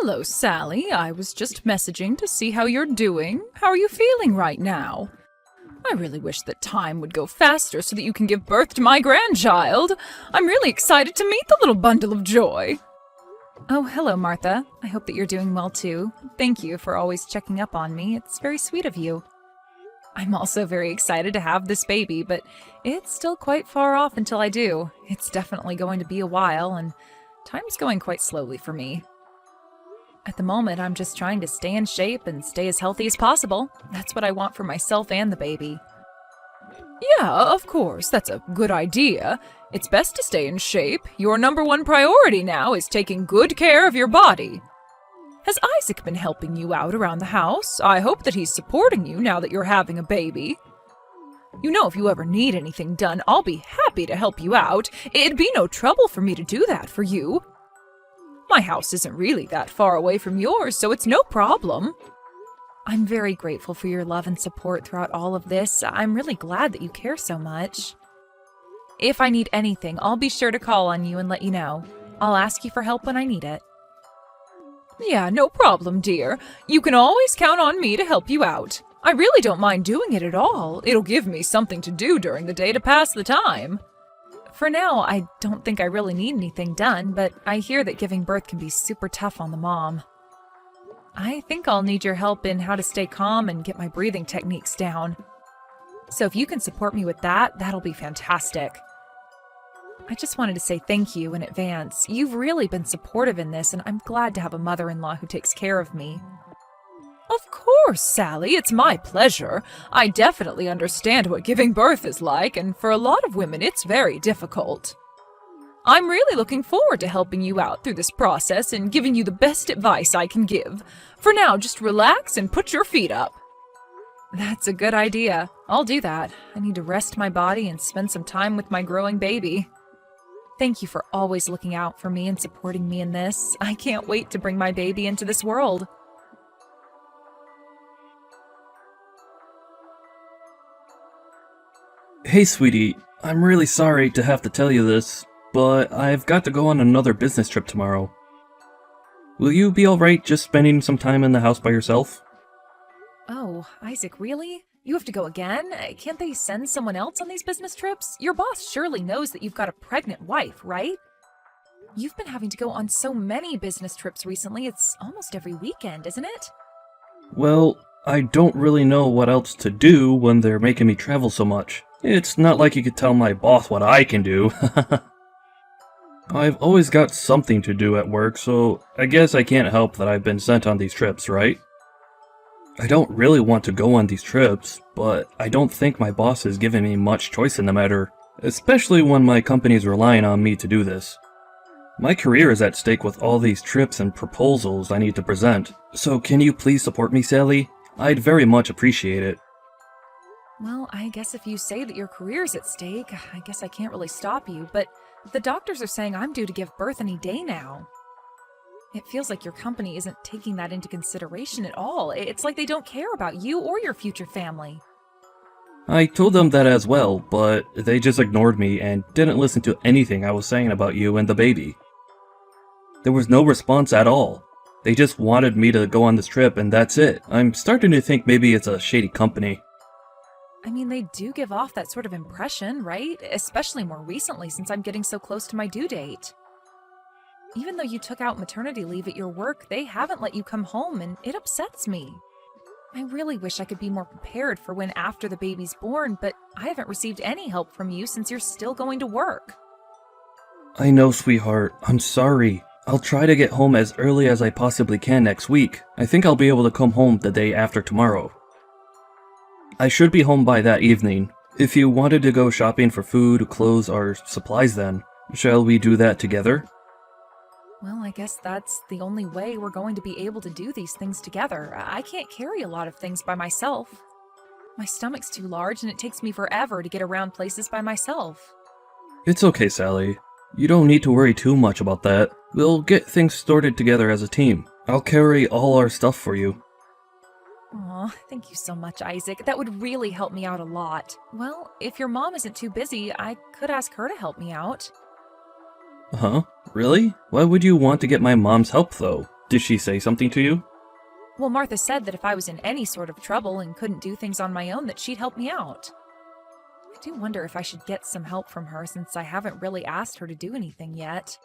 Hello, Sally. I was just messaging to see how you're doing. How are you feeling right now? I really wish that time would go faster so that you can give birth to my grandchild. I'm really excited to meet the little bundle of joy. Oh, hello, Martha. I hope that you're doing well, too. Thank you for always checking up on me. It's very sweet of you. I'm also very excited to have this baby, but it's still quite far off until I do. It's definitely going to be a while, and time's going quite slowly for me. At the moment, I'm just trying to stay in shape and stay as healthy as possible. That's what I want for myself and the baby. Yeah, of course, that's a good idea. It's best to stay in shape. Your #1 priority now is taking good care of your body. Has Isaac been helping you out around the house? I hope that he's supporting you now that you're having a baby. You know, if you ever need anything done, I'll be happy to help you out. It'd be no trouble for me to do that for you. My house isn't really that far away from yours, so it's no problem. I'm very grateful for your love and support throughout all of this. I'm really glad that you care so much. If I need anything, I'll be sure to call on you and let you know. I'll ask you for help when I need it. Yeah, no problem, dear. You can always count on me to help you out. I really don't mind doing it at all. It'll give me something to do during the day to pass the time. For now, I don't think I really need anything done, but I hear that giving birth can be super tough on the mom. I think I'll need your help in how to stay calm and get my breathing techniques down. So if you can support me with that, that'll be fantastic. I just wanted to say thank you in advance. You've really been supportive in this, and I'm glad to have a mother-in-law who takes care of me. Of course, Sally, it's my pleasure. I definitely understand what giving birth is like, and for a lot of women, it's very difficult. I'm really looking forward to helping you out through this process and giving you the best advice I can give. For now, just relax and put your feet up. That's a good idea. I'll do that. I need to rest my body and spend some time with my growing baby. Thank you for always looking out for me and supporting me in this. I can't wait to bring my baby into this world. Hey, sweetie, I'm really sorry to have to tell you this, but I've got to go on another business trip tomorrow. Will you be alright just spending some time in the house by yourself? Oh, Isaac, really? You have to go again? Can't they send someone else on these business trips? Your boss surely knows that you've got a pregnant wife, right? You've been having to go on so many business trips recently, it's almost every weekend, isn't it? Well, I don't really know what else to do when they're making me travel so much. It's not like you could tell my boss what I can do. I've always got something to do at work, so I guess I can't help that I've been sent on these trips, right? I don't really want to go on these trips, but I don't think my boss is giving me much choice in the matter, especially when my company's relying on me to do this. My career is at stake with all these trips and proposals I need to present, so can you please support me, Sally? I'd very much appreciate it. Well, I guess if you say that your career's at stake, I guess I can't really stop you, but the doctors are saying I'm due to give birth any day now. It feels like your company isn't taking that into consideration at all. It's like they don't care about you or your future family. I told them that as well, but they just ignored me and didn't listen to anything I was saying about you and the baby. There was no response at all. They just wanted me to go on this trip and that's it. I'm starting to think maybe it's a shady company. I mean, they do give off that sort of impression, right? Especially more recently since I'm getting so close to my due date. Even though you took out maternity leave at your work, they haven't let you come home, and it upsets me. I really wish I could be more prepared for when after the baby's born, but I haven't received any help from you since you're still going to work. I know, sweetheart. I'm sorry. I'll try to get home as early as I possibly can next week. I think I'll be able to come home the day after tomorrow. I should be home by that evening. If you wanted to go shopping for food, clothes, or supplies then, shall we do that together? Well, I guess that's the only way we're going to be able to do these things together. I can't carry a lot of things by myself. My stomach's too large and it takes me forever to get around places by myself. It's okay, Sally. You don't need to worry too much about that. We'll get things sorted together as a team. I'll carry all our stuff for you. Aw, thank you so much, Isaac. That would really help me out a lot. Well, if your mom isn't too busy, I could ask her to help me out. Huh? Really? Why would you want to get my mom's help, though? Did she say something to you? Well, Martha said that if I was in any sort of trouble and couldn't do things on my own, that she'd help me out. I do wonder if I should get some help from her since I haven't really asked her to do anything yet.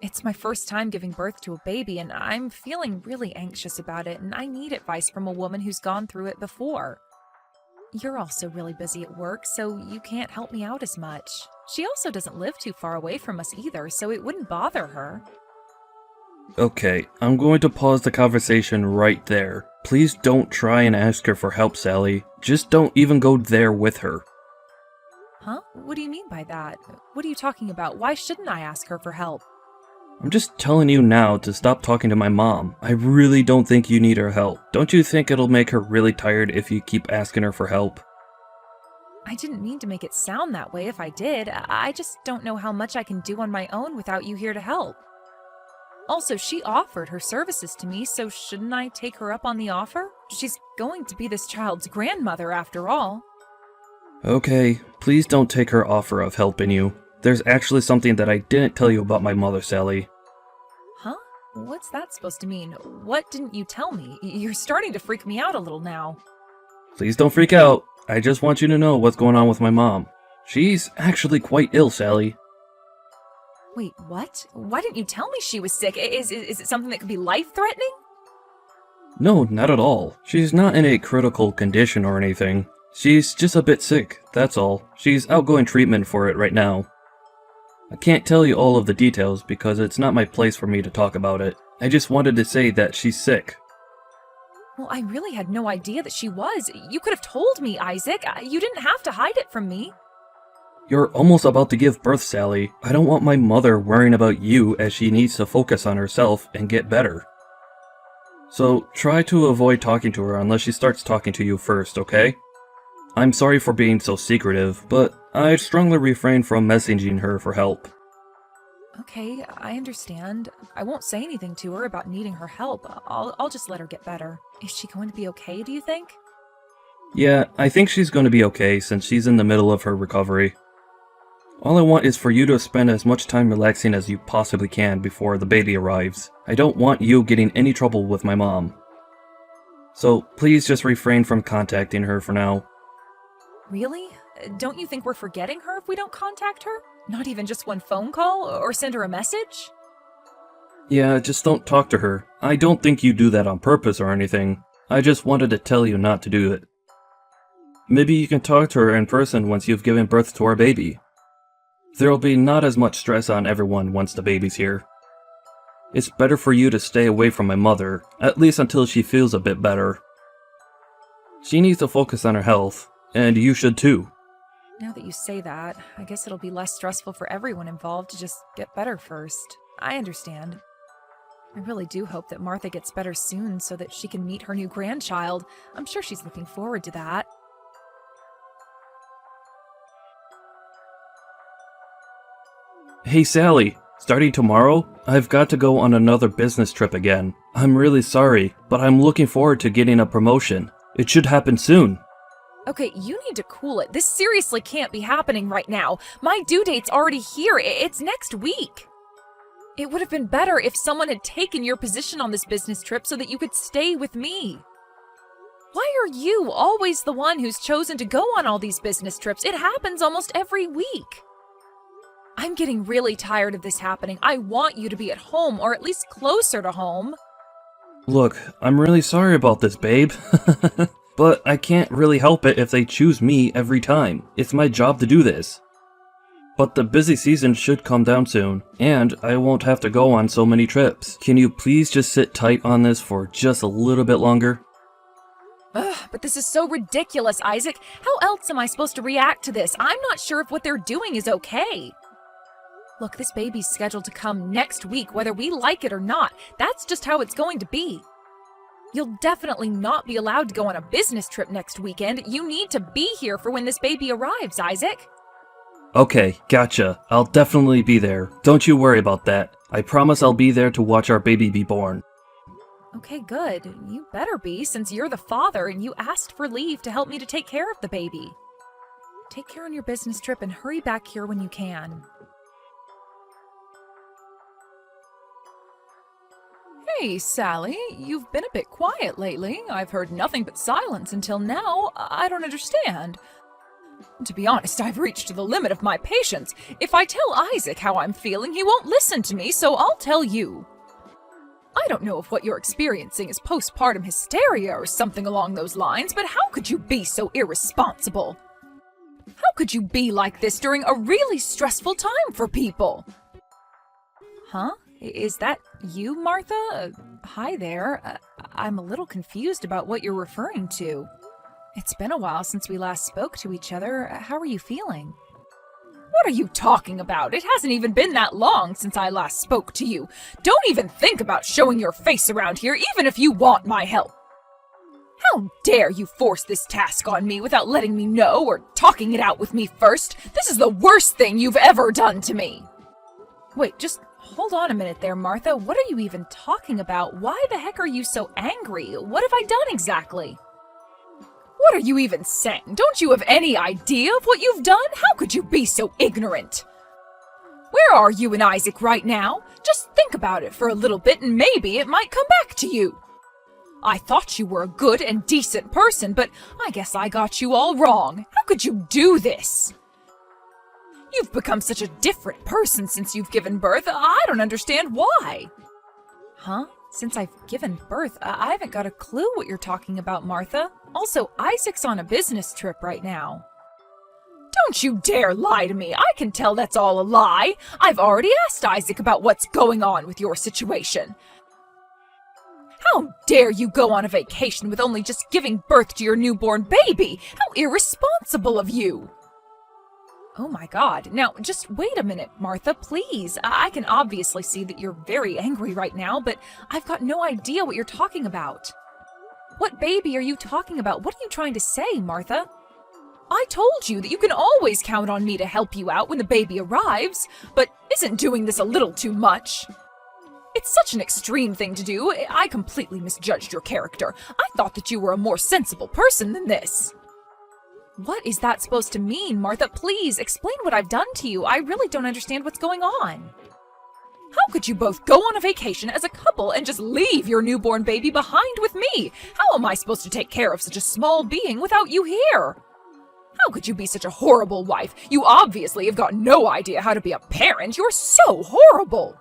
It's my first time giving birth to a baby, and I'm feeling really anxious about it, and I need advice from a woman who's gone through it before. You're also really busy at work, so you can't help me out as much. She also doesn't live too far away from us either, so it wouldn't bother her. Okay, I'm going to pause the conversation right there. Please don't try and ask her for help, Sally. Just don't even go there with her. Huh? What do you mean by that? What are you talking about? Why shouldn't I ask her for help? I'm just telling you now to stop talking to my mom. I really don't think you need her help. Don't you think it'll make her really tired if you keep asking her for help? I didn't mean to make it sound that way if I did. I just don't know how much I can do on my own without you here to help. Also, she offered her services to me, so shouldn't I take her up on the offer? She's going to be this child's grandmother after all. Okay, please don't take her offer of helping you. There's actually something that I didn't tell you about my mother, Sally. Huh? What's that supposed to mean? What didn't you tell me? You're starting to freak me out a little now. Please don't freak out. I just want you to know what's going on with my mom. She's actually quite ill, Sally. Wait, what? Why didn't you tell me she was sick? Is it something that could be life-threatening? No, not at all. She's not in a critical condition or anything. She's just a bit sick, that's all. She's outgoing treatment for it right now. I can't tell you all of the details because it's not my place for me to talk about it. I just wanted to say that she's sick. Well, I really had no idea that she was. You could have told me, Isaac. You didn't have to hide it from me. You're almost about to give birth, Sally. I don't want my mother worrying about you as she needs to focus on herself and get better. So try to avoid talking to her unless she starts talking to you first, okay? I'm sorry for being so secretive, but I'd strongly refrain from messaging her for help. Okay, I understand. I won't say anything to her about needing her help. I'll just let her get better. Is she going to be okay, do you think? Yeah, I think she's going to be okay since she's in the middle of her recovery. All I want is for you to spend as much time relaxing as you possibly can before the baby arrives. I don't want you getting any trouble with my mom. So please just refrain from contacting her for now. Really? Don't you think we're forgetting her if we don't contact her? Not even just one phone call or send her a message? Yeah, just don't talk to her. I don't think you do that on purpose or anything. I just wanted to tell you not to do it. Maybe you can talk to her in person once you've given birth to our baby. There'll be not as much stress on everyone once the baby's here. It's better for you to stay away from my mother, at least until she feels a bit better. She needs to focus on her health, and you should too. Now that you say that, I guess it'll be less stressful for everyone involved to just get better first. I understand. I really do hope that Martha gets better soon so that she can meet her new grandchild. I'm sure she's looking forward to that. Hey Sally, starting tomorrow, I've got to go on another business trip again. I'm really sorry, but I'm looking forward to getting a promotion. It should happen soon. Okay, you need to cool it. This seriously can't be happening right now. My due date's already here. It's next week. It would have been better if someone had taken your position on this business trip so that you could stay with me. Why are you always the one who's chosen to go on all these business trips? It happens almost every week. I'm getting really tired of this happening. I want you to be at home, or at least closer to home. Look, I'm really sorry about this, babe. But I can't really help it if they choose me every time. It's my job to do this. But the busy season should come down soon, and I won't have to go on so many trips. Can you please just sit tight on this for just a little bit longer? Ugh, but this is so ridiculous, Isaac. How else am I supposed to react to this? I'm not sure if what they're doing is okay. Look, this baby's scheduled to come next week, whether we like it or not. That's just how it's going to be. You'll definitely not be allowed to go on a business trip next weekend. You need to be here for when this baby arrives, Isaac. Okay, gotcha. I'll definitely be there. Don't you worry about that. I promise I'll be there to watch our baby be born. Okay, good. You better be, since you're the father and you asked for leave to help me to take care of the baby. Take care on your business trip and hurry back here when you can. Hey, Sally, you've been a bit quiet lately. I've heard nothing but silence until now. I don't understand. To be honest, I've reached the limit of my patience. If I tell Isaac how I'm feeling, he won't listen to me, so I'll tell you. I don't know if what you're experiencing is postpartum hysteria or something along those lines, but how could you be so irresponsible? How could you be like this during a really stressful time for people? Huh? Is that you, Martha? Hi there. I'm a little confused about what you're referring to. It's been a while since we last spoke to each other. How are you feeling? What are you talking about? It hasn't even been that long since I last spoke to you. Don't even think about showing your face around here, even if you want my help. How dare you force this task on me without letting me know or talking it out with me first? This is the worst thing you've ever done to me. Wait, just hold on a minute there, Martha. What are you even talking about? Why the heck are you so angry? What have I done exactly? What are you even saying? Don't you have any idea of what you've done? How could you be so ignorant? Where are you and Isaac right now? Just think about it for a little bit and maybe it might come back to you. I thought you were a good and decent person, but I guess I got you all wrong. How could you do this? You've become such a different person since you've given birth. I don't understand why. Huh? Since I've given birth, I haven't got a clue what you're talking about, Martha. Also, Isaac's on a business trip right now. Don't you dare lie to me. I can tell that's all a lie. I've already asked Isaac about what's going on with your situation. How dare you go on a vacation with only just giving birth to your newborn baby? How irresponsible of you! Oh my God. Now, just wait a minute, Martha, please. I can obviously see that you're very angry right now, but I've got no idea what you're talking about. What baby are you talking about? What are you trying to say, Martha? I told you that you can always count on me to help you out when the baby arrives, but isn't doing this a little too much? It's such an extreme thing to do. I completely misjudged your character. I thought that you were a more sensible person than this. What is that supposed to mean, Martha? Please, explain what I've done to you. I really don't understand what's going on. How could you both go on a vacation as a couple and just leave your newborn baby behind with me? How am I supposed to take care of such a small being without you here? How could you be such a horrible wife? You obviously have got no idea how to be a parent. You're so horrible.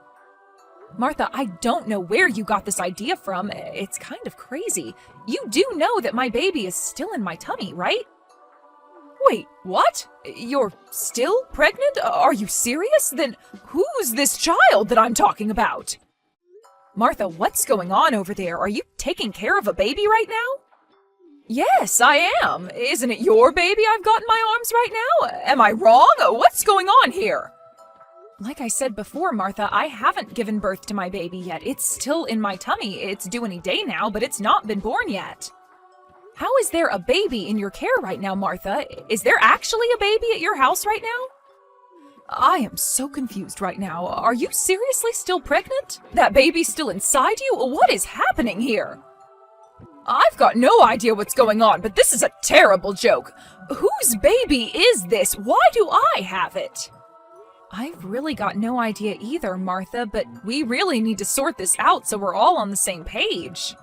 Martha, I don't know where you got this idea from. It's kind of crazy. You do know that my baby is still in my tummy, right? Wait, what? You're still pregnant? Are you serious? Then who's this child that I'm talking about? Martha, what's going on over there? Are you taking care of a baby right now? Yes, I am. Isn't it your baby I've got in my arms right now? Am I wrong? What's going on here? Like I said before, Martha, I haven't given birth to my baby yet. It's still in my tummy. It's due any day now, but it's not been born yet. How is there a baby in your care right now, Martha? Is there actually a baby at your house right now? I am so confused right now. Are you seriously still pregnant? That baby's still inside you? What is happening here? I've got no idea what's going on, but this is a terrible joke. Whose baby is this? Why do I have it? I've really got no idea either, Martha, but we really need to sort this out so we're all on the same page.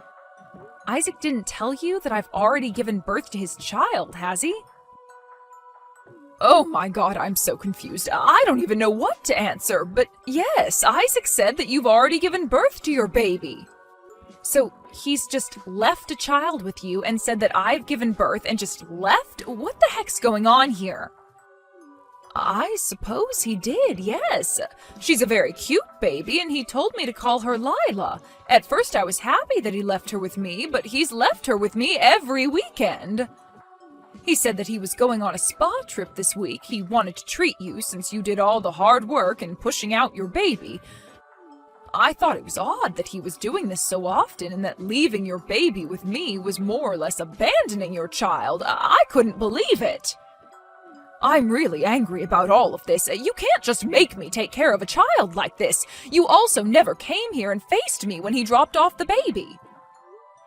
Isaac didn't tell you that I've already given birth to his child, has he? Oh my God, I'm so confused. I don't even know what to answer, but yes, Isaac said that you've already given birth to your baby. So he's just left a child with you and said that I've given birth and just left? What the heck's going on here? I suppose he did, yes. She's a very cute baby, and he told me to call her Lila. At first I was happy that he left her with me, but he's left her with me every weekend. He said that he was going on a spa trip this week. He wanted to treat you since you did all the hard work in pushing out your baby. I thought it was odd that he was doing this so often and that leaving your baby with me was more or less abandoning your child. I couldn't believe it. I'm really angry about all of this. You can't just make me take care of a child like this. You also never came here and faced me when he dropped off the baby.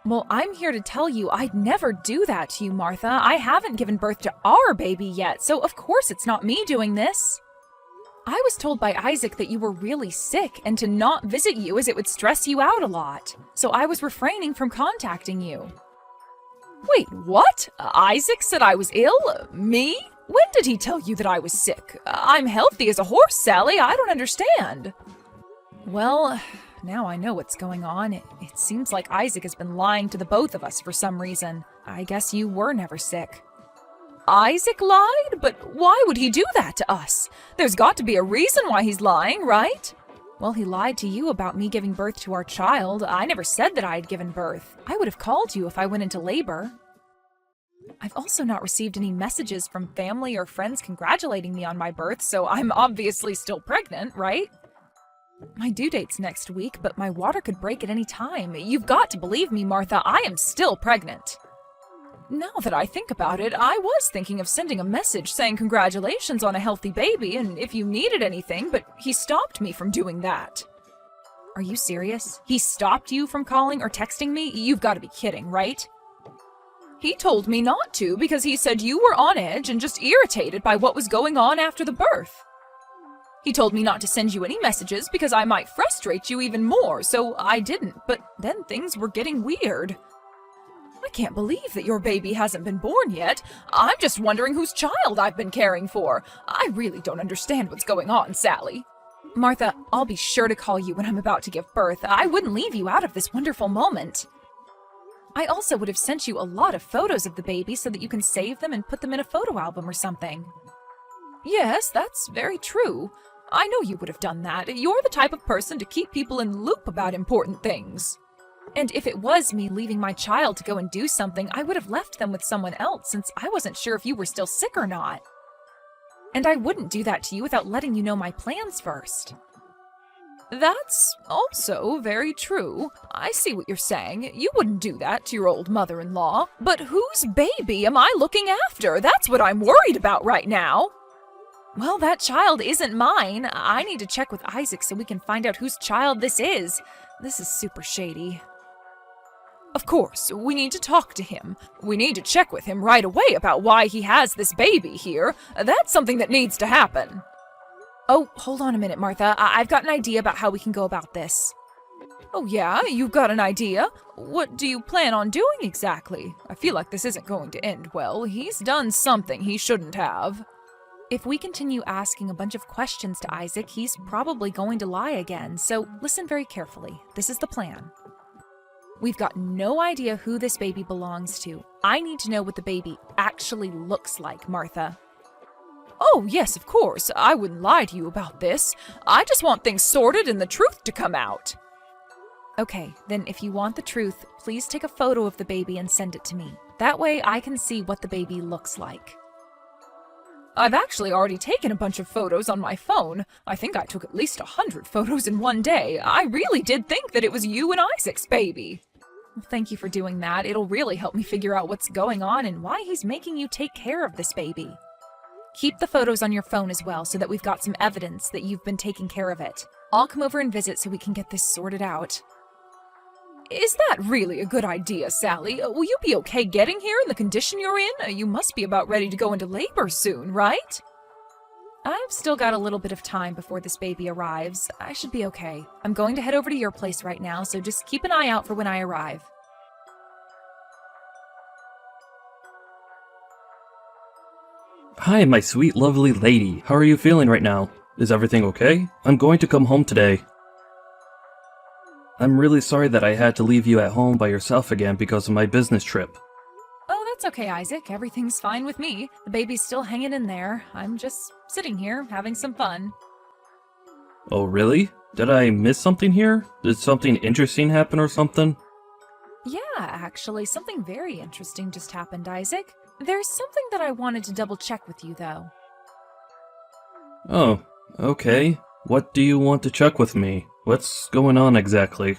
Well, I'm here to tell you I'd never do that to you, Martha. I haven't given birth to our baby yet, so of course it's not me doing this. I was told by Isaac that you were really sick and to not visit you as it would stress you out a lot. So I was refraining from contacting you. Wait, what? Isaac said I was ill? Me? When did he tell you that I was sick? I'm healthy as a horse, Sally. I don't understand. Well, now I know what's going on. It seems like Isaac has been lying to the both of us for some reason. I guess you were never sick. Isaac lied? But why would he do that to us? There's got to be a reason why he's lying, right? Well, he lied to you about me giving birth to our child. I never said that I had given birth. I would have called you if I went into labor. I've also not received any messages from family or friends congratulating me on my birth, so I'm obviously still pregnant, right? My due date's next week, but my water could break at any time. You've got to believe me, Martha, I am still pregnant. Now that I think about it, I was thinking of sending a message saying congratulations on a healthy baby and if you needed anything, but he stopped me from doing that. Are you serious? He stopped you from calling or texting me? You've got to be kidding, right? He told me not to because he said you were on edge and just irritated by what was going on after the birth. He told me not to send you any messages because I might frustrate you even more, so I didn't, but then things were getting weird. I can't believe that your baby hasn't been born yet. I'm just wondering whose child I've been caring for. I really don't understand what's going on, Sally. Martha, I'll be sure to call you when I'm about to give birth. I wouldn't leave you out of this wonderful moment. I also would have sent you a lot of photos of the baby so that you can save them and put them in a photo album or something. Yes, that's very true. I know you would have done that. You're the type of person to keep people in the loop about important things. And if it was me leaving my child to go and do something, I would have left them with someone else since I wasn't sure if you were still sick or not. And I wouldn't do that to you without letting you know my plans first. That's also very true. I see what you're saying. You wouldn't do that to your old mother-in-law. But whose baby am I looking after? That's what I'm worried about right now. Well, that child isn't mine. I need to check with Isaac so we can find out whose child this is. This is super shady. Of course, we need to talk to him. We need to check with him right away about why he has this baby here. That's something that needs to happen. Oh, hold on a minute, Martha. I've got an idea about how we can go about this. Oh yeah, you've got an idea? What do you plan on doing exactly? I feel like this isn't going to end well. He's done something he shouldn't have. If we continue asking a bunch of questions to Isaac, he's probably going to lie again, so listen very carefully. This is the plan. We've got no idea who this baby belongs to. I need to know what the baby actually looks like, Martha. Oh, yes, of course. I wouldn't lie to you about this. I just want things sorted and the truth to come out. Okay, then if you want the truth, please take a photo of the baby and send it to me. That way I can see what the baby looks like. I've actually already taken a bunch of photos on my phone. I think I took at least 100 photos in one day. I really did think that it was you and Isaac's baby. Well, thank you for doing that. It'll really help me figure out what's going on and why he's making you take care of this baby. Keep the photos on your phone as well so that we've got some evidence that you've been taking care of it. I'll come over and visit so we can get this sorted out. Is that really a good idea, Sally? Will you be okay getting here in the condition you're in? You must be about ready to go into labor soon, right? I've still got a little bit of time before this baby arrives. I should be okay. I'm going to head over to your place right now, so just keep an eye out for when I arrive. Hi, my sweet, lovely lady. How are you feeling right now? Is everything okay? I'm going to come home today. I'm really sorry that I had to leave you at home by yourself again because of my business trip. Oh, that's okay, Isaac. Everything's fine with me. The baby's still hanging in there. I'm just sitting here, having some fun. Oh, really? Did I miss something here? Did something interesting happen or something? Yeah, actually, something very interesting just happened, Isaac. There's something that I wanted to double-check with you, though. Oh, okay. What do you want to check with me? What's going on exactly?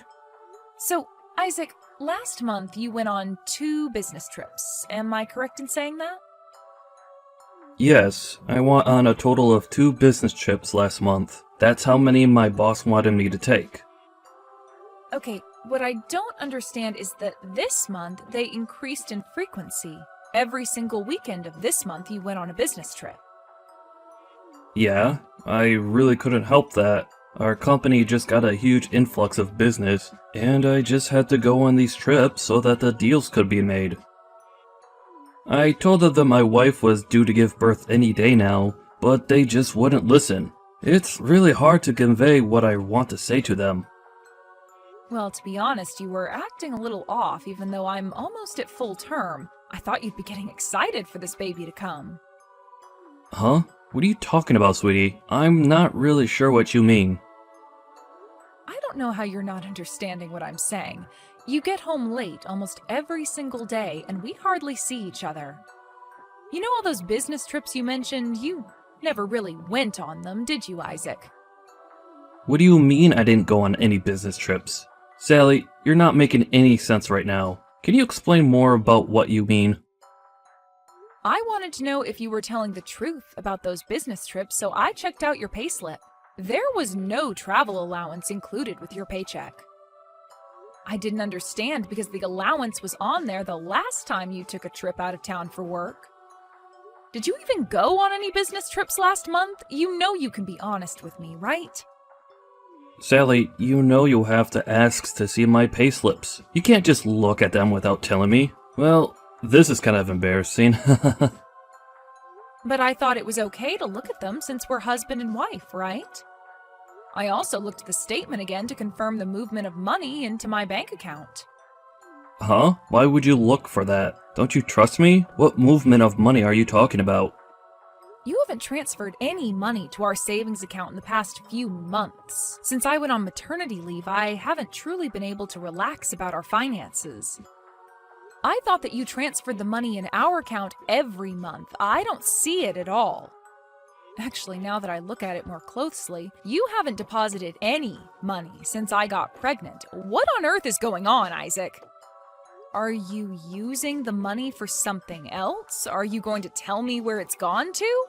So, Isaac, last month you went on 2 business trips. Am I correct in saying that? Yes, I went on a total of 2 business trips last month. That's how many my boss wanted me to take. Okay, what I don't understand is that this month they increased in frequency. Every single weekend of this month you went on a business trip. Yeah, I really couldn't help that. Our company just got a huge influx of business, and I just had to go on these trips so that the deals could be made. I told them that my wife was due to give birth any day now, but they just wouldn't listen. It's really hard to convey what I want to say to them. Well, to be honest, you were acting a little off even though I'm almost at full term. I thought you'd be getting excited for this baby to come. Huh? What are you talking about, sweetie? I'm not really sure what you mean. I don't know how you're not understanding what I'm saying. You get home late almost every single day, and we hardly see each other. You know all those business trips you mentioned? You never really went on them, did you, Isaac? What do you mean I didn't go on any business trips? Sally, you're not making any sense right now. Can you explain more about what you mean? I wanted to know if you were telling the truth about those business trips, so I checked out your payslip. There was no travel allowance included with your paycheck. I didn't understand because the allowance was on there the last time you took a trip out of town for work. Did you even go on any business trips last month? You know you can be honest with me, right? Sally, you know you'll have to ask to see my payslips. You can't just look at them without telling me. Well, this is kind of embarrassing. But I thought it was okay to look at them since we're husband and wife, right? I also looked at the statement again to confirm the movement of money into my bank account. Huh? Why would you look for that? Don't you trust me? What movement of money are you talking about? You haven't transferred any money to our savings account in the past few months. Since I went on maternity leave, I haven't truly been able to relax about our finances. I thought that you transferred the money in our account every month. I don't see it at all. Actually, now that I look at it more closely, you haven't deposited any money since I got pregnant. What on earth is going on, Isaac? Are you using the money for something else? Are you going to tell me where it's gone to?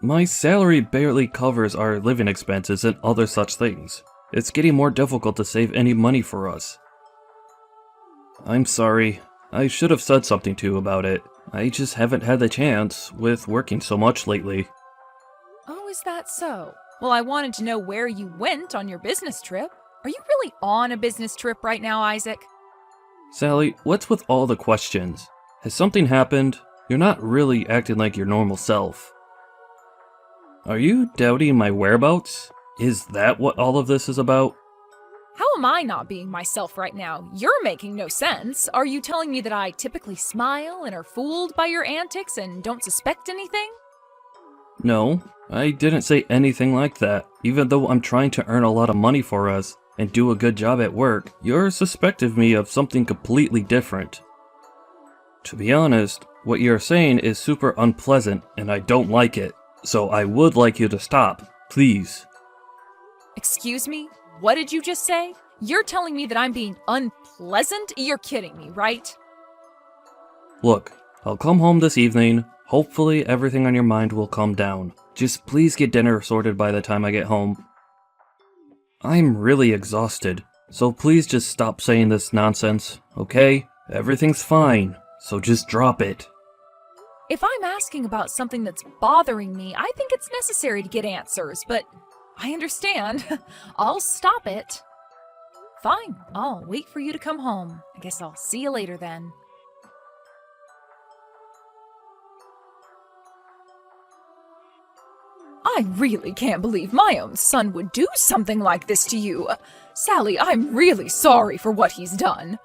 My salary barely covers our living expenses and other such things. It's getting more difficult to save any money for us. I'm sorry. I should have said something to you about it. I just haven't had the chance with working so much lately. Oh, is that so? Well, I wanted to know where you went on your business trip. Are you really on a business trip right now, Isaac? Sally, what's with all the questions? Has something happened? You're not really acting like your normal self. Are you doubting my whereabouts? Is that what all of this is about? How am I not being myself right now? You're making no sense. Are you telling me that I typically smile and are fooled by your antics and don't suspect anything? No, I didn't say anything like that. Even though I'm trying to earn a lot of money for us and do a good job at work, you're suspecting me of something completely different. To be honest, what you're saying is super unpleasant and I don't like it. So I would like you to stop, please. Excuse me? What did you just say? You're telling me that I'm being unpleasant? You're kidding me, right? Look, I'll come home this evening. Hopefully everything on your mind will calm down. Just please get dinner sorted by the time I get home. I'm really exhausted, so please just stop saying this nonsense, okay? Everything's fine, so just drop it. If I'm asking about something that's bothering me, I think it's necessary to get answers, but I understand. I'll stop it. Fine, I'll wait for you to come home. I guess I'll see you later then. I really can't believe my own son would do something like this to you. Sally, I'm really sorry for what he's done.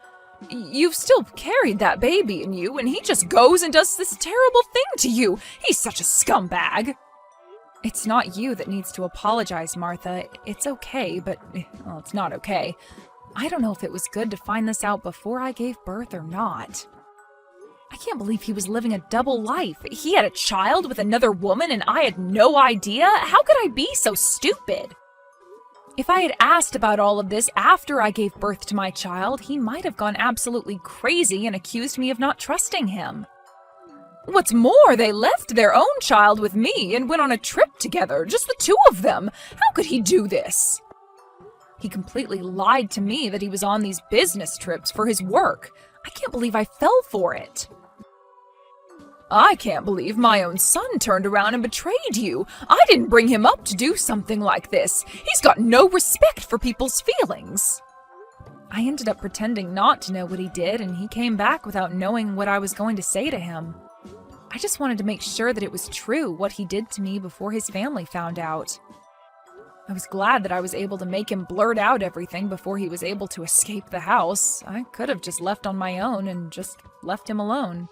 You've still carried that baby in you, and he just goes and does this terrible thing to you. He's such a scumbag. It's not you that needs to apologize, Martha. It's okay, but, well, it's not okay. I don't know if it was good to find this out before I gave birth or not. I can't believe he was living a double life. He had a child with another woman and I had no idea? How could I be so stupid? If I had asked about all of this after I gave birth to my child, he might have gone absolutely crazy and accused me of not trusting him. What's more, they left their own child with me and went on a trip together, just the two of them. How could he do this? He completely lied to me that he was on these business trips for his work. I can't believe I fell for it. I can't believe my own son turned around and betrayed you. I didn't bring him up to do something like this. He's got no respect for people's feelings. I ended up pretending not to know what he did, and he came back without knowing what I was going to say to him. I just wanted to make sure that it was true what he did to me before his family found out. I was glad that I was able to make him blurt out everything before he was able to escape the house. I could have just left on my own and just left him alone.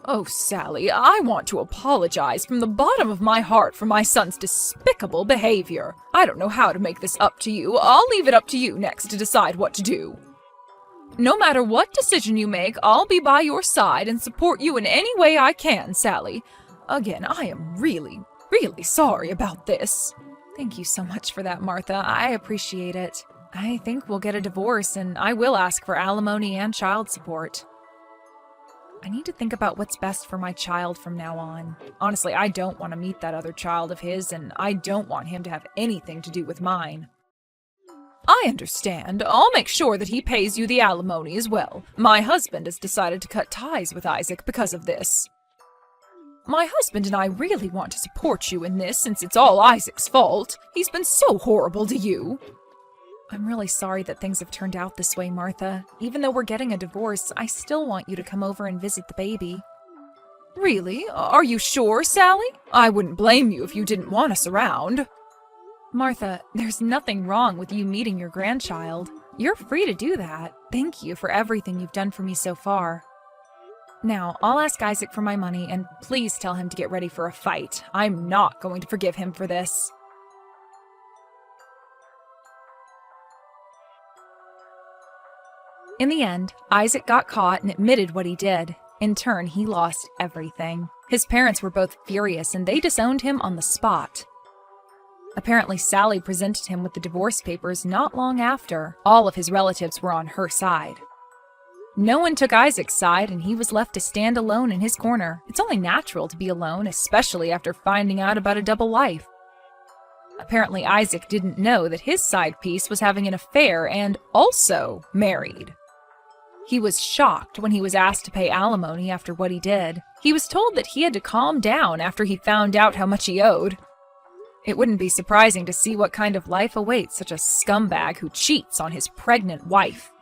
Oh, Sally, I want to apologize from the bottom of my heart for my son's despicable behavior. I don't know how to make this up to you. I'll leave it up to you next to decide what to do. No matter what decision you make, I'll be by your side and support you in any way I can, Sally. Again, I am really, really sorry about this. Thank you so much for that, Martha. I appreciate it. I think we'll get a divorce, and I will ask for alimony and child support. I need to think about what's best for my child from now on. Honestly, I don't want to meet that other child of his, and I don't want him to have anything to do with mine. I understand. I'll make sure that he pays you the alimony as well. My husband has decided to cut ties with Isaac because of this. My husband and I really want to support you in this since it's all Isaac's fault. He's been so horrible to you. I'm really sorry that things have turned out this way, Martha. Even though we're getting a divorce, I still want you to come over and visit the baby. Really? Are you sure, Sally? I wouldn't blame you if you didn't want us around. Martha, there's nothing wrong with you meeting your grandchild. You're free to do that. Thank you for everything you've done for me so far. Now, I'll ask Isaac for my money, and please tell him to get ready for a fight. I'm not going to forgive him for this. In the end, Isaac got caught and admitted what he did. In turn, he lost everything. His parents were both furious, and they disowned him on the spot. Apparently, Sally presented him with the divorce papers not long after. All of his relatives were on her side. No one took Isaac's side, and he was left to stand alone in his corner. It's only natural to be alone, especially after finding out about a double life. Apparently, Isaac didn't know that his side piece was having an affair and also married. He was shocked when he was asked to pay alimony after what he did. He was told that he had to calm down after he found out how much he owed. It wouldn't be surprising to see what kind of life awaits such a scumbag who cheats on his pregnant wife.